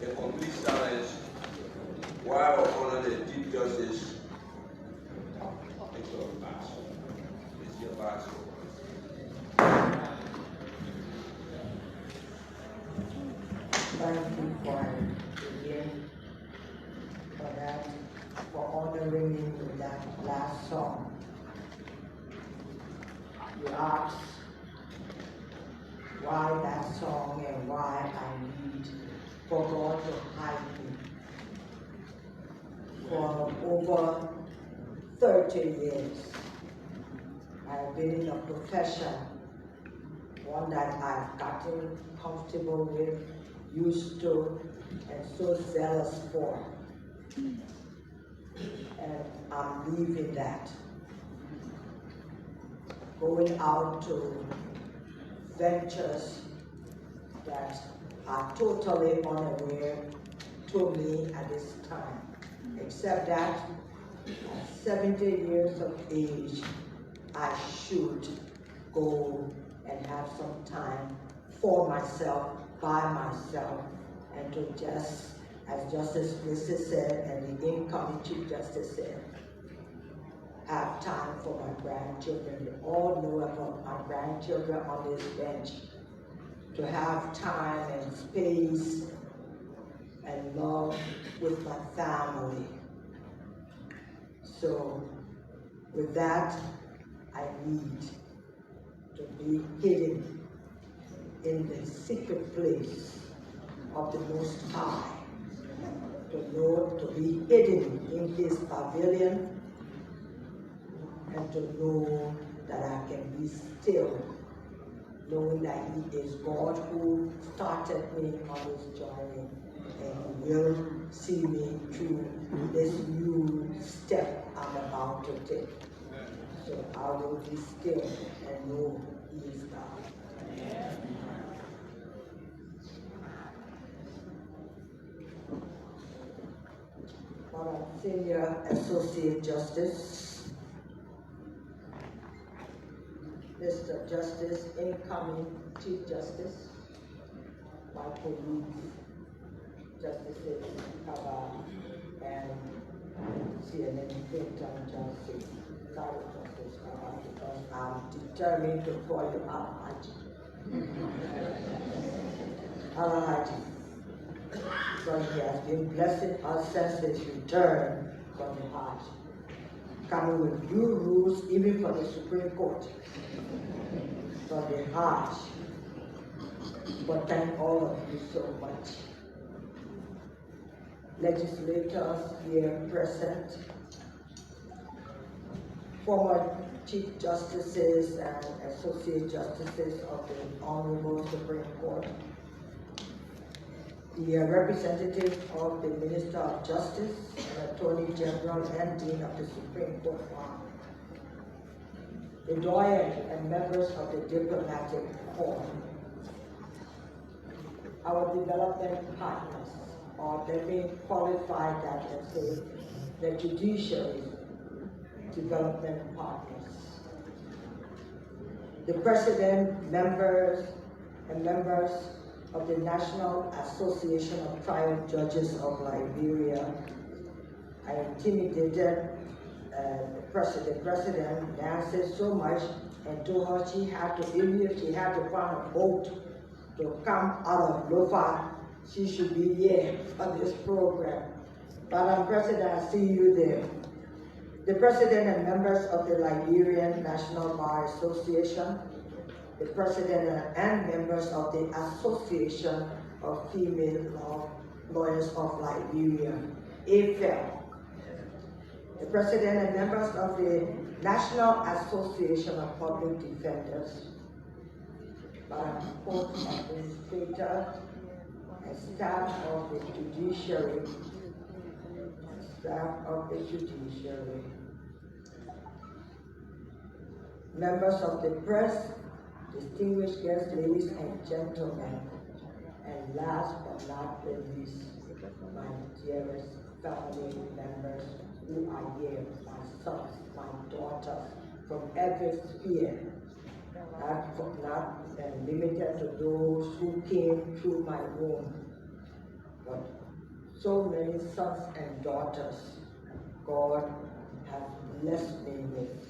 a complete silence while we honor the Chief Justice. Thank you very much. It's your badge. Thank you for that, for honoring me with that last song. You asked why that song and why I need for God to hide me. For over 30 years, I've been in a profession, one that I've gotten comfortable with, used to, and so zealous for. And I'm leaving that. Going out to ventures that are totally unaware to me at this time, except that at 70 years of age, I should go and have some time for myself, by myself, and to just, as Justice Mrs. said, and the incoming Chief Justice said, have time for my grandchildren. You all know about my grandchildren on this bench. To have time and space and love with my family. So with that, I need to be hidden in the secret place of the Most High, to be hidden in His pavilion, and to know that I can be still, knowing that He is God who started me on this journey, and He will see me through this new step I'm about to take. So I will be still and know He is God. Madam Senior Associate Justice, Mr. Justice, incoming Chief Justice, my colleagues, Justices Kaba and C-A-Nyene A, Justice, sorry, Justice Kaba, because I'm determined to call you Al-Haji. Al-Haji. So he has been blessing us since his return from the Hajj, coming with new rules even for the Supreme Court, for the Hajj. But thank all of you so much. Legislators here present, former Chief Justices and Associate Justices of the Honorable Supreme Court, the representative of the Minister of Justice, and Attorney General and Dean of the Supreme Court, the doyen and members of the diplomatic corps, our development partners, or let me qualify that and say the judicial development partners, the president, members, and members of the National Association of Trial Judges of Liberia. I intimidated the president, Nancy, so much, and told her she had to, even if she had to find a boat to come out of Lofa, she should be here for this program. Madam President, I see you there. The president and members of the Liberian National Bar Association, the president and members of the Association of Female Lawyers of Liberia, AFL, the president and members of the National Association of Public Defenders, Madam Court Administrator, and staff of the judiciary, members of the press, distinguished guests, ladies and gentlemen, and last but not least, my dearest family members who are here, my sons, my daughters, from every sphere, not limited to those who came through my womb. but so many sons and daughters God has blessed me with.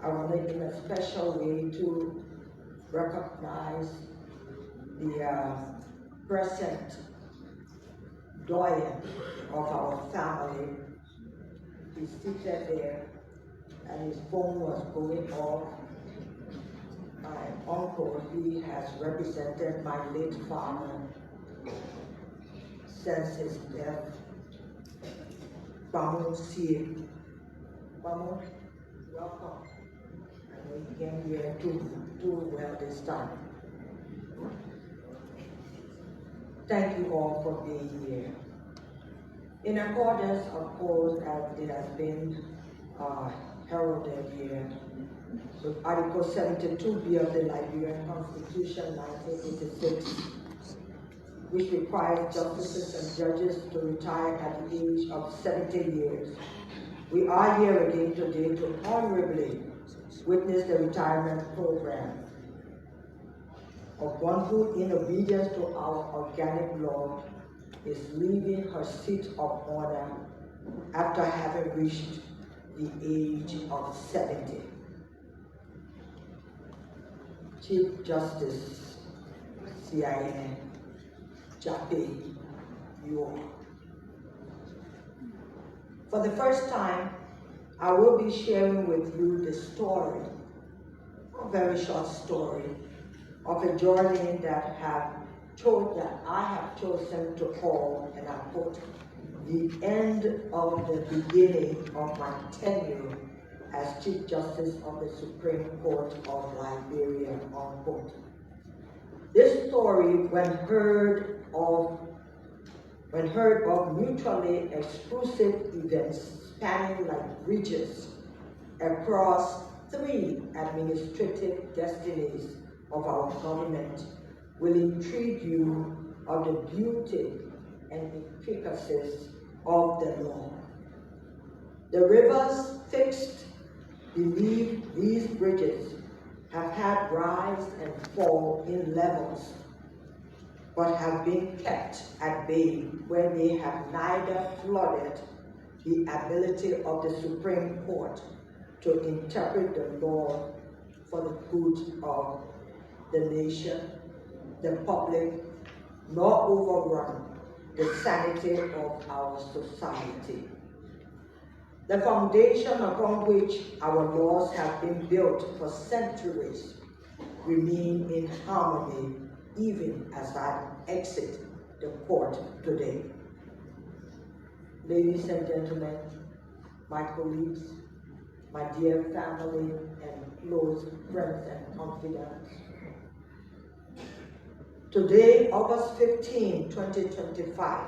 I want to in a special way to recognize the present doyen of our family. He's seated there and his phone was going off. My uncle, he has represented my late father since his death. Honor Sie-A-Nyene A, welcome. I know you came here too well this time. Thank you all for being here. In accordance, of course, as it has been heralded here, with Article 72B of the Liberian Constitution 1986, which requires justices and judges to retire at the age of 70 years. We are here again today to honorably witness the retirement program of one who, in obedience to our organic law, is leaving her seat of honor after having reached the age of 70. Chief Justice C.I.N. Yuoh. For the first time, I will be sharing with you the story, a very short story, of a journey that I have chosen to call, and I quote, the end of the beginning of my tenure as Chief Justice of the Supreme Court of Liberia, unquote. This story, when heard of mutually exclusive events spanning like bridges across 3 administrative destinies of our government, will intrigue you of the beauty and intricacies of the law. The rivers fixed beneath these bridges have had rise and fall in levels, but have been kept at bay where they have neither flooded the ability of the Supreme Court to interpret the law for the good of the nation, the public, nor overrun the sanity of our society. The foundation upon which our laws have been built for centuries remain in harmony even as I exit the court today. Ladies and gentlemen, my colleagues, my dear family and close friends and confidants, today, August 15, 2025,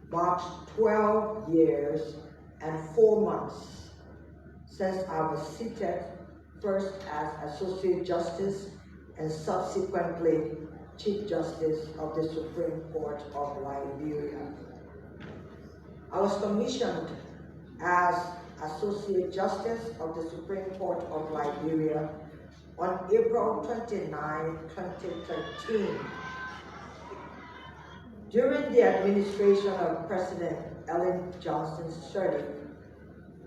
marks 12 years and 4 months since I was seated first as Associate Justice and subsequently Chief Justice of the Supreme Court of Liberia. I was commissioned as Associate Justice of the Supreme Court of Liberia on April 29, 2013. During the administration of President Ellen Johnson Sirleaf,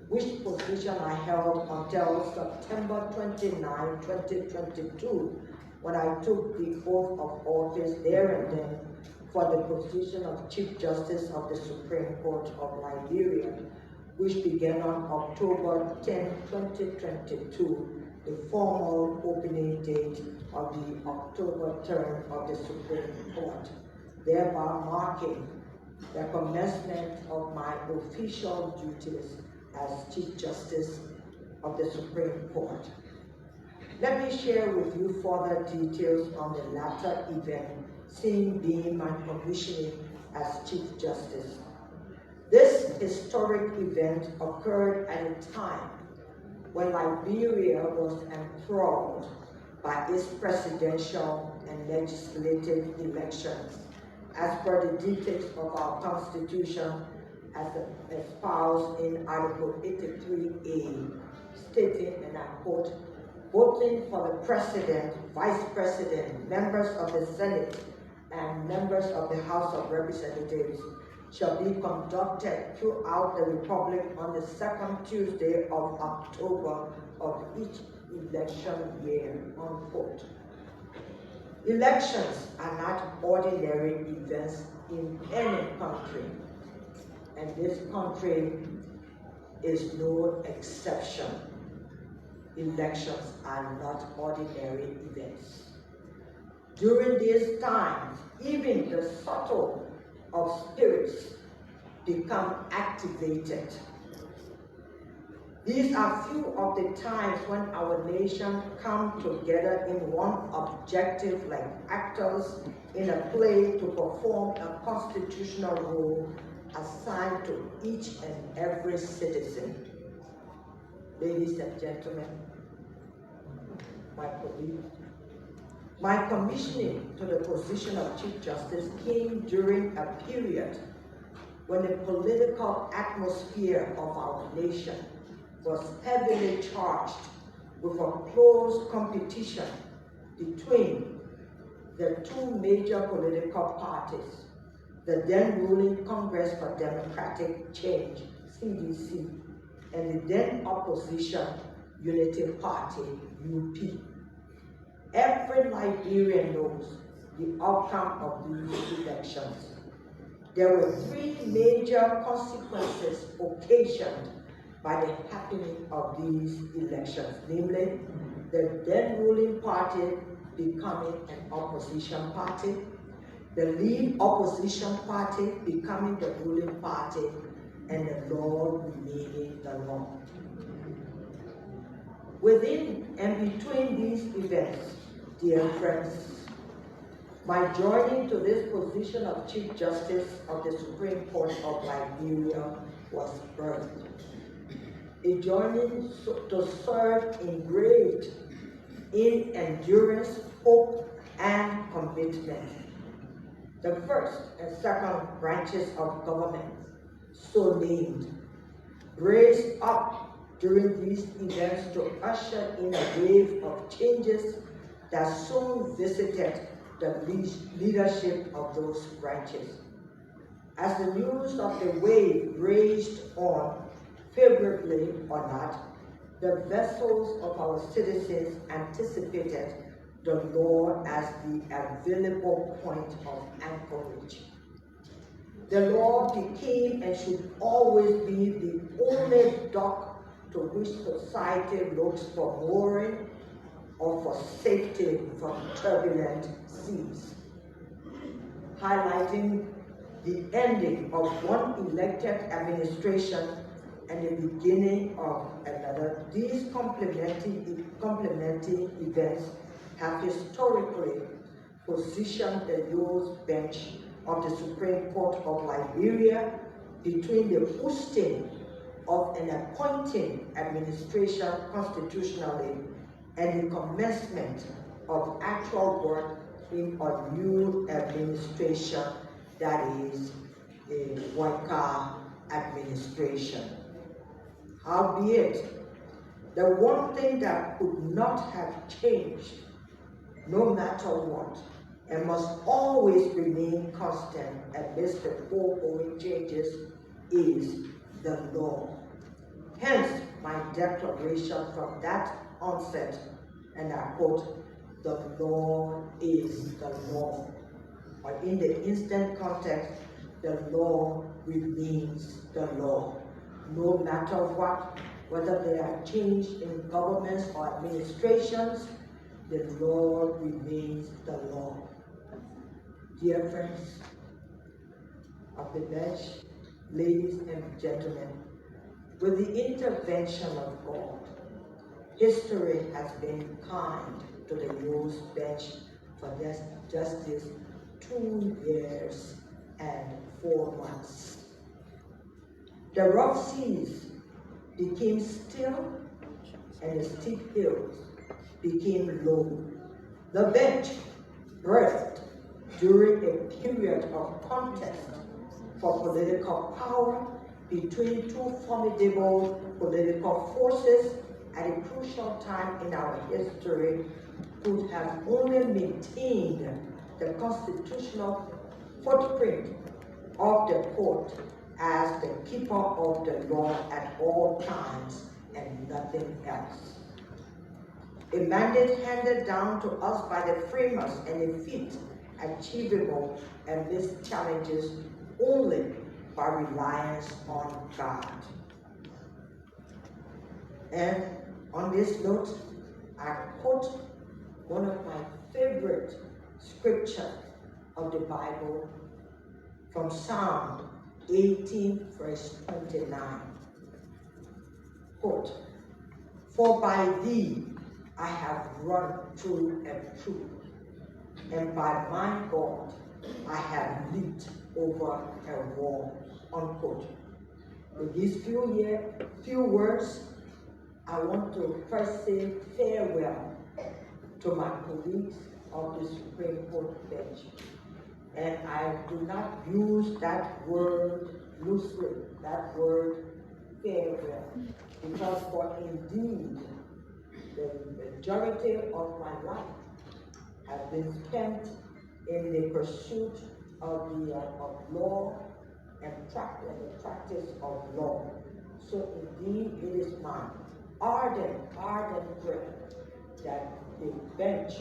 which position I held until September 29, 2022, when I took the oath of office there and then for the position of Chief Justice of the Supreme Court of Liberia, which began on October 10, 2022, the formal opening date of the October term of the Supreme Court, thereby marking the commencement of my official duties as Chief Justice of the Supreme Court. Let me share with you further details on the latter event, seeing being my commissioning as Chief Justice. This historic event occurred at a time when Liberia was enthralled by its presidential and legislative elections, as per the dictates of our Constitution as espoused in Article 83A, stating, and I quote, voting for the President, Vice President, members of the Senate, and members of the House of Representatives shall be conducted throughout the Republic on the second Tuesday of October of each election year, unquote. Elections are not ordinary events in any country, and this country is no exception. Elections are not ordinary events. During these times, even the subtle of spirits become activated. These are few of the times when our nation come together in one objective, like actors in a play, to perform a constitutional role assigned to each and every citizen. Ladies and gentlemen, my colleagues, my commissioning to the position of Chief Justice came during a period when the political atmosphere of our nation was heavily charged with a close competition between the two major political parties, the then ruling Congress for Democratic Change, CDC, and the then opposition Unity Party, UP. Every Liberian knows the outcome of these elections. There were three major consequences occasioned by the happening of these elections, namely the then ruling party becoming an opposition party, the lead opposition party becoming the ruling party, and the law remaining the law. Within and between these events, dear friends, my joining to this position of Chief Justice of the Supreme Court of Liberia was birthed. A joining to serve engraved in endurance, hope, and commitment. The first and second branches of government, so named, raised up during these events to usher in a wave of changes that soon visited the leadership of those branches. As the news of the wave raged on, favorably or not, the vessels of our citizens anticipated the law as the available point of anchorage. The law became and should always be the only dock to which society looks for mooring or for safety from turbulent seas. Highlighting the ending of one elected administration and the beginning of another, these complementing events have historically positioned the Yuoh bench of the Supreme Court of Liberia between the boosting of an appointing administration constitutionally and the commencement of actual work in a new administration, that is the Waka administration. Howbeit, the one thing that could not have changed, no matter what, and must always remain constant amidst the foregoing changes, is the law. Hence, my declaration from that onset, and I quote, "The law is the law." Or in the instant context, the law remains the law. No matter what, whether there are changes in governments or administrations, the law remains the law. Dear friends of the bench, ladies and gentlemen, with the intervention of God, history has been kind to the Yuoh bench for just this 2 years and 4 months. The rough seas became still and the steep hills became low. The bench birthed during a period of contest for political power between two formidable political forces at a crucial time in our history, could have only maintained the constitutional footprint of the court as the keeper of the law at all times and nothing else. A mandate handed down to us by the framers and a feat achievable amidst challenges only by reliance on God. And on this note, I quote one of my favorite scriptures of the Bible from Psalm 18, verse 29. Quote, "For by thee I have run through a troop, and by my God I have leaped over a wall." Unquote. With these few words, I want to first say farewell to my colleagues of the Supreme Court bench. And I do not use that word loosely, that word farewell, because for indeed the majority of my life has been spent in the pursuit of law and the practice of law. So indeed it is my ardent prayer that the bench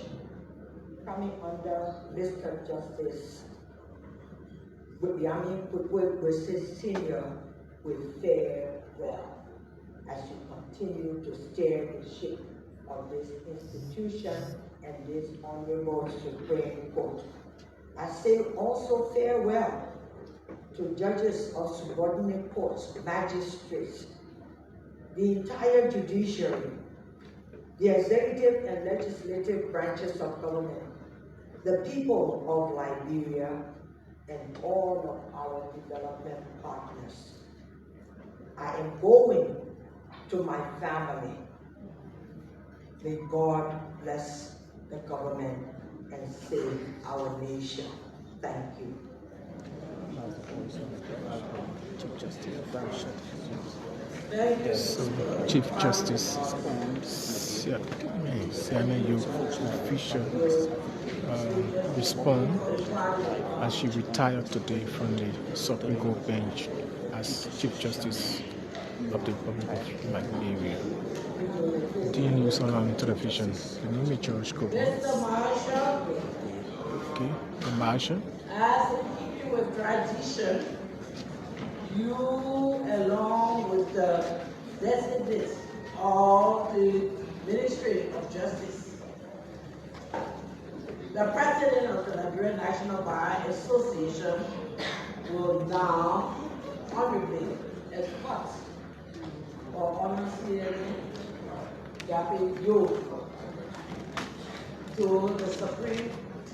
coming under Mr. Justice Senior will fare well as you continue to steer the ship of this institution and this honorable Supreme Court. I say also farewell to judges of subordinate courts, magistrates, the entire judiciary, the executive and legislative branches of government, the people of Liberia, and all of our development partners. I am going to my family. May God bless the government and save our nation. Thank you. So, Chief Justice Sie-A-Nyene A official respond as she retired today from the Supreme Court bench as Chief Justice of the Republic of Liberia. The news on television. The name is George Kobo. Mr. Marshall. Okay, the Marshal. As in keeping with tradition, you, along with the designates of the Ministry of Justice, the President of the Liberian National Bar Association, will now honorably escort for Honor Sie-A-Nyene A Yuoh to the Supreme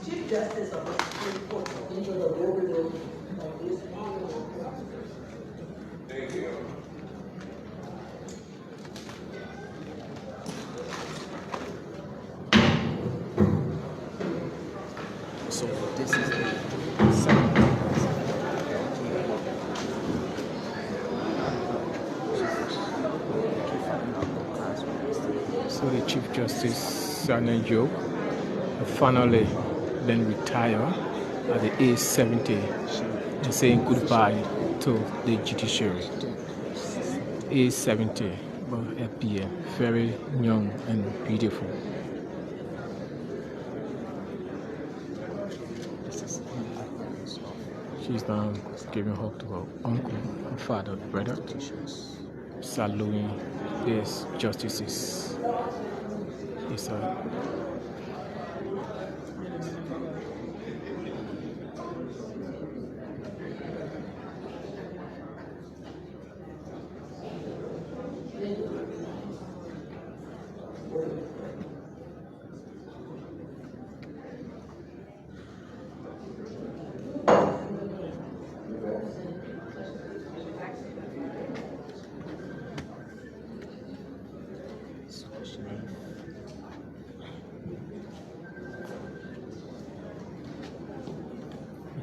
Chief Justice of the Supreme Court into the overload of this honorable court. Thank you. So this is the second. So the Chief Justice Sie-A-Nyene A finally then retire at the age 70 and saying goodbye to the judiciary. Age 70, but appear very young and beautiful. She's now giving hug to her uncle, her father, brother, saluting these justices. It's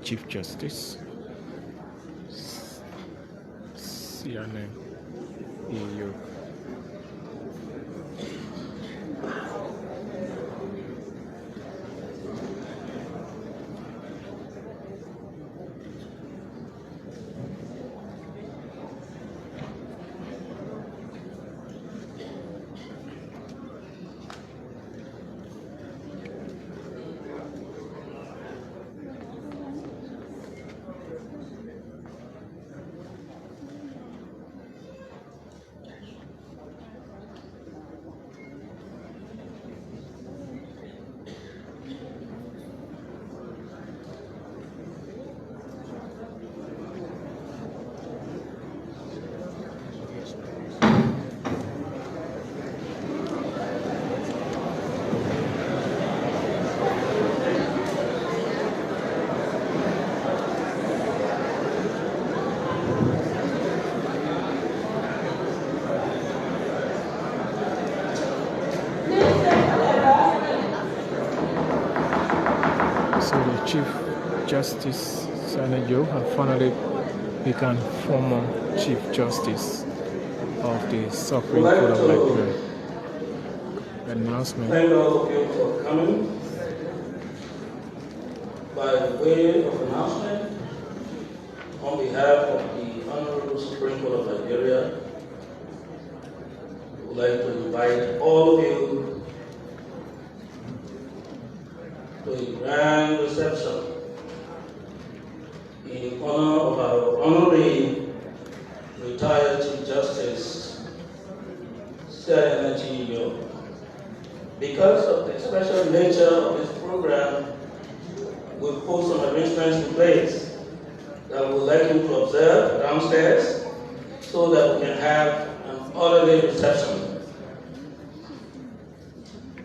Chief Justice Sie-A-Nyene A. Justice Sie-A-Nyene Yuoh have finally become former Chief Justice of the Supreme Court of Liberia. Announcement. Thank all of you for coming. By way of announcement, on behalf of the Honorable Supreme Court of Liberia, I would like to invite all of you to a grand reception in honor of our honorary retired Chief Justice Sie-A-Nyene Yuoh. Because of the special nature of this program, we've put some arrangements in place that we would like you to observe downstairs so that we can have an orderly reception.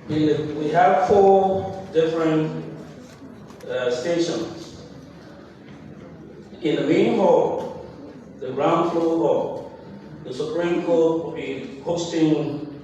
We have 4 different stations. In the main hall, the ground floor hall, the Supreme Court will be hosting